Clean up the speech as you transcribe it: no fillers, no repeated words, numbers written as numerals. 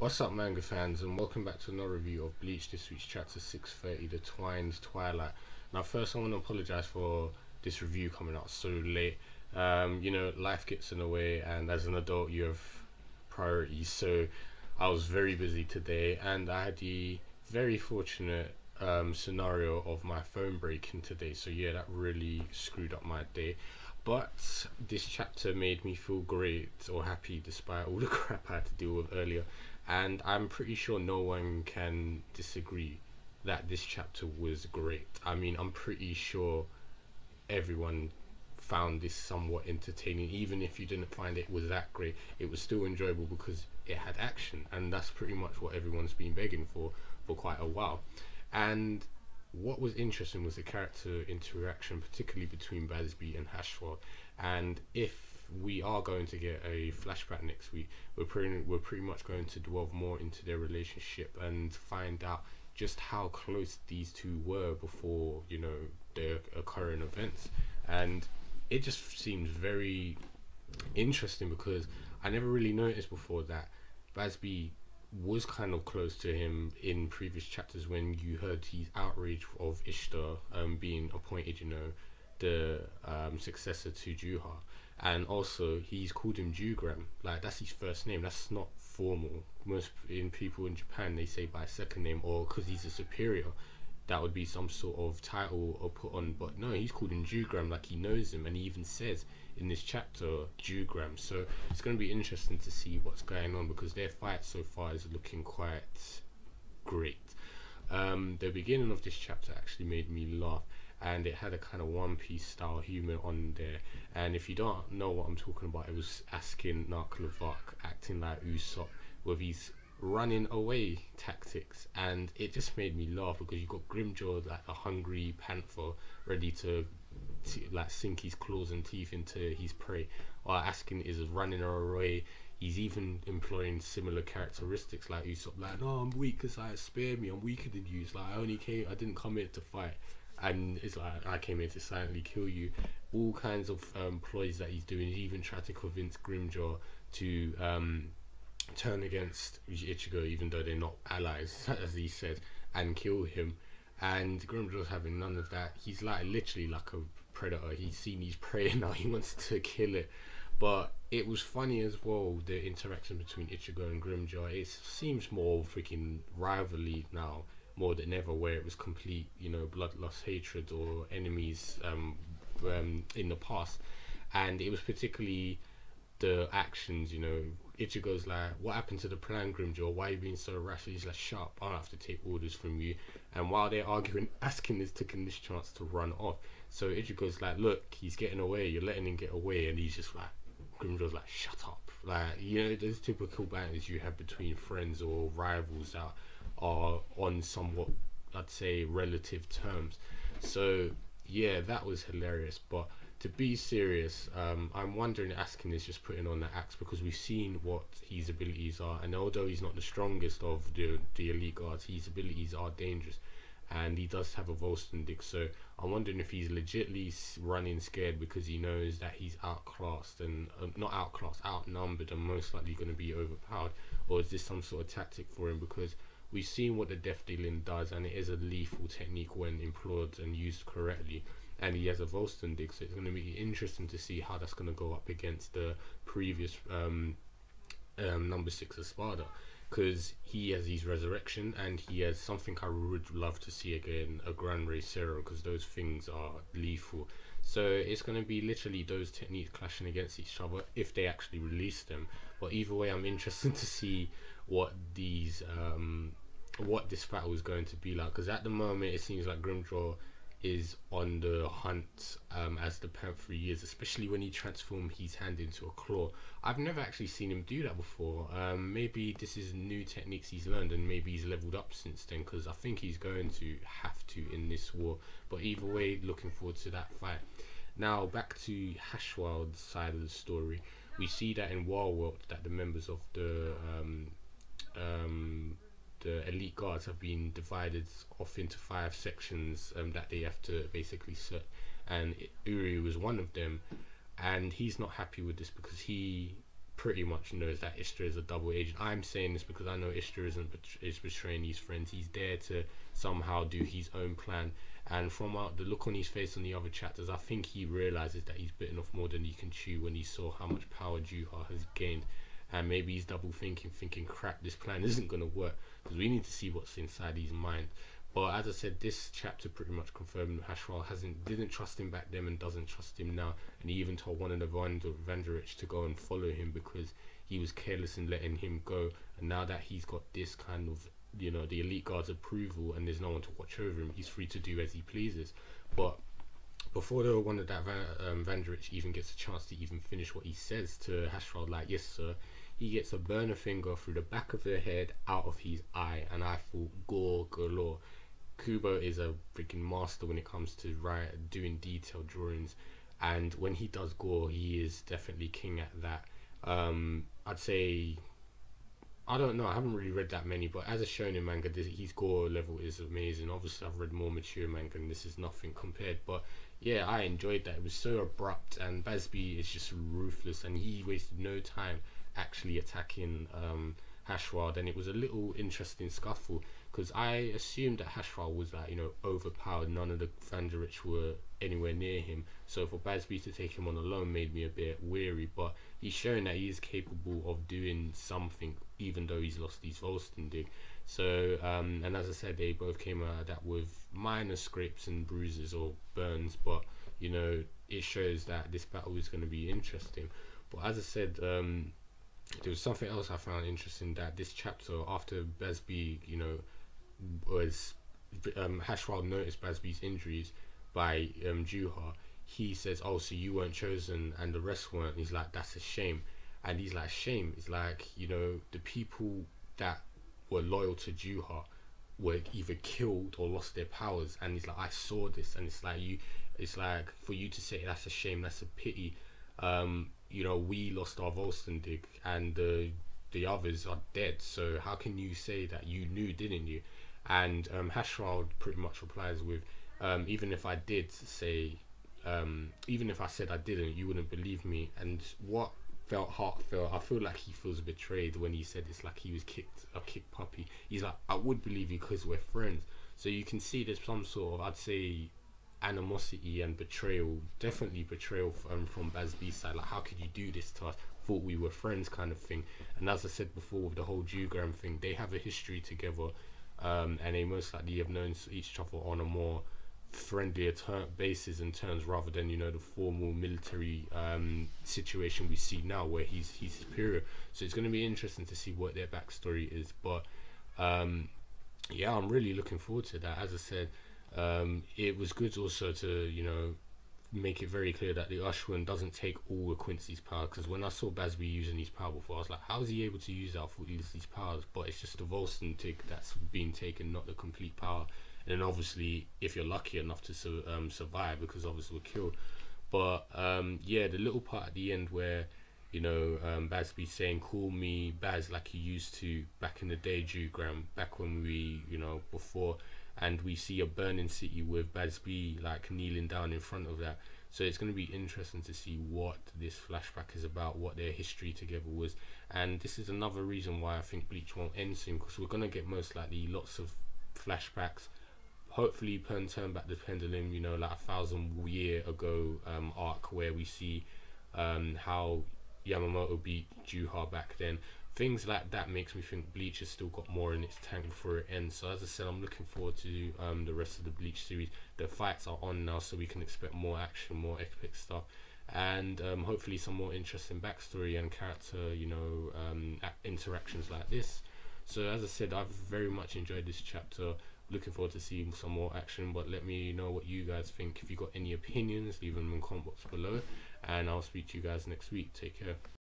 What's up, manga fans, and welcome back to another review of Bleach. This week's chapter 630, The Twine's Twilight. Now, first, I want to apologize for this review coming out so late. Life gets in the way, and as an adult, you have priorities. So, I was very busy today, and I had the very fortunate scenario of my phone breaking today. So, yeah, that really screwed up my day. But this chapter made me feel great or happy despite all the crap I had to deal with earlier. And I'm pretty sure no one can disagree that this chapter was great. I mean, I'm pretty sure everyone found this somewhat entertaining. Even if you didn't find it was that great, it was still enjoyable because it had action, and that's pretty much what everyone's been begging for quite a while. And what was interesting was the character interaction, particularly between Bazz B and Haschwalth. And if we are going to get a flashback next week, we're pretty much going to delve more into their relationship and find out just how close these two were before, the occurring events. And it just seems very interesting because I never really noticed before that Bazz B was kind of close to him in previous chapters when you heard his outrage of Ishtar being appointed, the successor to Juha. And also he's called him Jugram, like that's his first name. That's not formal. Most people in Japan, they say by second name, or because he's a superior, that would be some sort of title or put on. But no, he's called him Jugram, like he knows him, and he even says in this chapter Jugram. So it's going to be interesting to see what's going on because their fight so far is looking quite great. The beginning of this chapter actually made me laugh, and it had a kind of One Piece style humor on there. And if you don't know what I'm talking about, it was Askin Narklavak acting like Usopp with his running away tactics, and it just made me laugh because you got Grimmjow like a hungry panther ready to like sink his claws and teeth into his prey, while Askin is running away. He's even employing similar characteristics like Usopp, like, no, I'm weak, cause spare me, I'm weaker than you. It's like I didn't come here to fight, and it's like I came here to silently kill you. All kinds of ploys that he's doing. He even tried to convince Grimmjow to turn against Ichigo, even though they're not allies, as he said, and kill him. And Grimmjow's having none of that. He's like literally like a predator. He's seen his prey now. He wants to kill it. But it was funny as well, the interaction between Ichigo and Grimmjow. It seems more freaking rivalry now, more than ever, where it was complete, bloodlust hatred or enemies in the past. And it was particularly the actions, Ichigo's like, what happened to the plan, Grimmjow? Why are you being so rash? He's like, shut up, I don't have to take orders from you. And while they're arguing, Askin is taking this chance to run off. So Ichigo's like, look, he's getting away, you're letting him get away. And he's just like, Grimmjow's like, shut up. Like, those typical banters you have between friends or rivals that are on somewhat, I'd say, relative terms. So yeah, that was hilarious. But to be serious, I'm wondering if Askin is just putting on the axe because we've seen what his abilities are, and although he's not the strongest of the elite guards, his abilities are dangerous, and he does have a Volstendig. So I'm wondering if he's legitly running scared because he knows that he's outclassed and not outclassed, outnumbered, and most likely going to be overpowered, or is this some sort of tactic for him? Because we've seen what the death dealing does, and it is a lethal technique when employed and used correctly. And he has a Volstendig, so it's going to be interesting to see how that's going to go up against the previous number 6 Espada, because he has his resurrection, and he has something I would love to see again, a Gran Ray Zero, because those things are lethal. So it's going to be literally those techniques clashing against each other if they actually release them. But either way, I'm interested to see what these what this battle is going to be like, because at the moment it seems like Grimmjow is on the hunt as the Panther he is, especially when he transformed his hand into a claw. I've never actually seen him do that before. Maybe this is new techniques he's learned, and maybe he's leveled up since then, because I think he's going to have to in this war. But either way, looking forward to that fight. Now back to Haschwalth's side of the story. We see that in Warworld that the members of the elite guards have been divided off into 5 sections that they have to basically set, and Uri was one of them, and he's not happy with this because he pretty much knows that Ishtar is a double agent. I'm saying this because I know Ishtar is betraying his friends. He's there to somehow do his own plan, and from the look on his face on the other chapters, I think he realizes that he's bitten off more than he can chew when he saw how much power Juha has gained. And maybe he's double thinking, crap, this plan isn't going to work, because we need to see what's inside his mind. But as I said, this chapter pretty much confirmed Haschwalth didn't trust him back then and doesn't trust him now. And he even told one of the Vanderich to go and follow him because he was careless in letting him go. And now that he's got this kind of, you know, the elite guard's approval and there's no one to watch over him, he's free to do as he pleases. But before one of that Vanderich even gets a chance to even finish what he says to Haschwalth, like, yes sir, he gets a burner finger through the back of the head, out of his eye, and I thought, gore galore. Kubo is a freaking master when it comes to doing detailed drawings, and when he does gore, he is definitely king at that. I'd say, I don't know, I haven't really read that many, but as a shonen manga, his gore level is amazing. Obviously I've read more mature manga and this is nothing compared, but yeah, I enjoyed that. It was so abrupt, and Bazz B is just ruthless, and he wasted no time actually attacking Haschwalth, and it was a little interesting scuffle because I assumed that Haschwalth was, like, you know, overpowered. None of the Vanderich were anywhere near him, so for Bazz B to take him on alone made me a bit weary, but he's showing that he is capable of doing something even though he's lost his Volstendig. So and as I said, they both came out of that with minor scrapes and bruises or burns, but you know, it shows that this battle is going to be interesting. But as I said, there was something else I found interesting, that this chapter, after Bazz B, you know, was Haschwalth noticed Bazz B's injuries by Juha. He says, oh, so you weren't chosen and the rest weren't. He's like, that's a shame. And he's like, shame? It's like, you know, the people that were loyal to Juha were either killed or lost their powers. And he's like, I saw this. And it's like for you to say that's a shame, that's a pity. You know, we lost our Volstendig and the others are dead, so how can you say that you knew, didn't you? And Haschwalth pretty much replies with, even if I did say, even if I said I didn't, you wouldn't believe me. And what felt heartfelt, I feel like he feels betrayed when he said it's like he was a kicked puppy. He's like, I would believe you because we're friends. So you can see there's some sort of, I'd say, animosity and betrayal, definitely betrayal from Bazz B's side. Like, how could you do this to us? Thought we were friends, kind of thing. And as I said before, with the whole Jugram thing, they have a history together, and they most likely have known each other on a more friendlier basis and terms, rather than, you know, the formal military situation we see now where he's superior. So it's going to be interesting to see what their backstory is. But yeah, I'm really looking forward to that. As I said, it was good also to, you know, make it very clear that the Ashwin doesn't take all of Quincy's power, because when I saw Bazz B using his power before, I was like, how is he able to use that? I thought he used these powers, but it's just the Volstentig that's been taken, not the complete power. And then obviously, if you're lucky enough to survive, because obviously we're killed. But yeah, the little part at the end where, you know, Bazz B saying, call me Bazz like you used to back in the day, Jugram, back when we, you know, before. And we see a burning city with Bazz B like kneeling down in front of that. So it's going to be interesting to see what this flashback is about, what their history together was. And this is another reason why I think Bleach won't end soon, because we're going to get most likely lots of flashbacks. Hopefully turn back the pendulum, you know, like 1,000-year ago arc where we see how Yamamoto beat Juha back then. Things like that makes me think Bleach has still got more in its tank before it ends. So as I said, I'm looking forward to the rest of the Bleach series. The fights are on now, so we can expect more action, more epic stuff, and hopefully some more interesting backstory and character, you know, interactions like this. So as I said, I've very much enjoyed this chapter. Looking forward to seeing some more action, but let me know what you guys think. If you got any opinions, leave them in the comment box below, and I'll speak to you guys next week. Take care.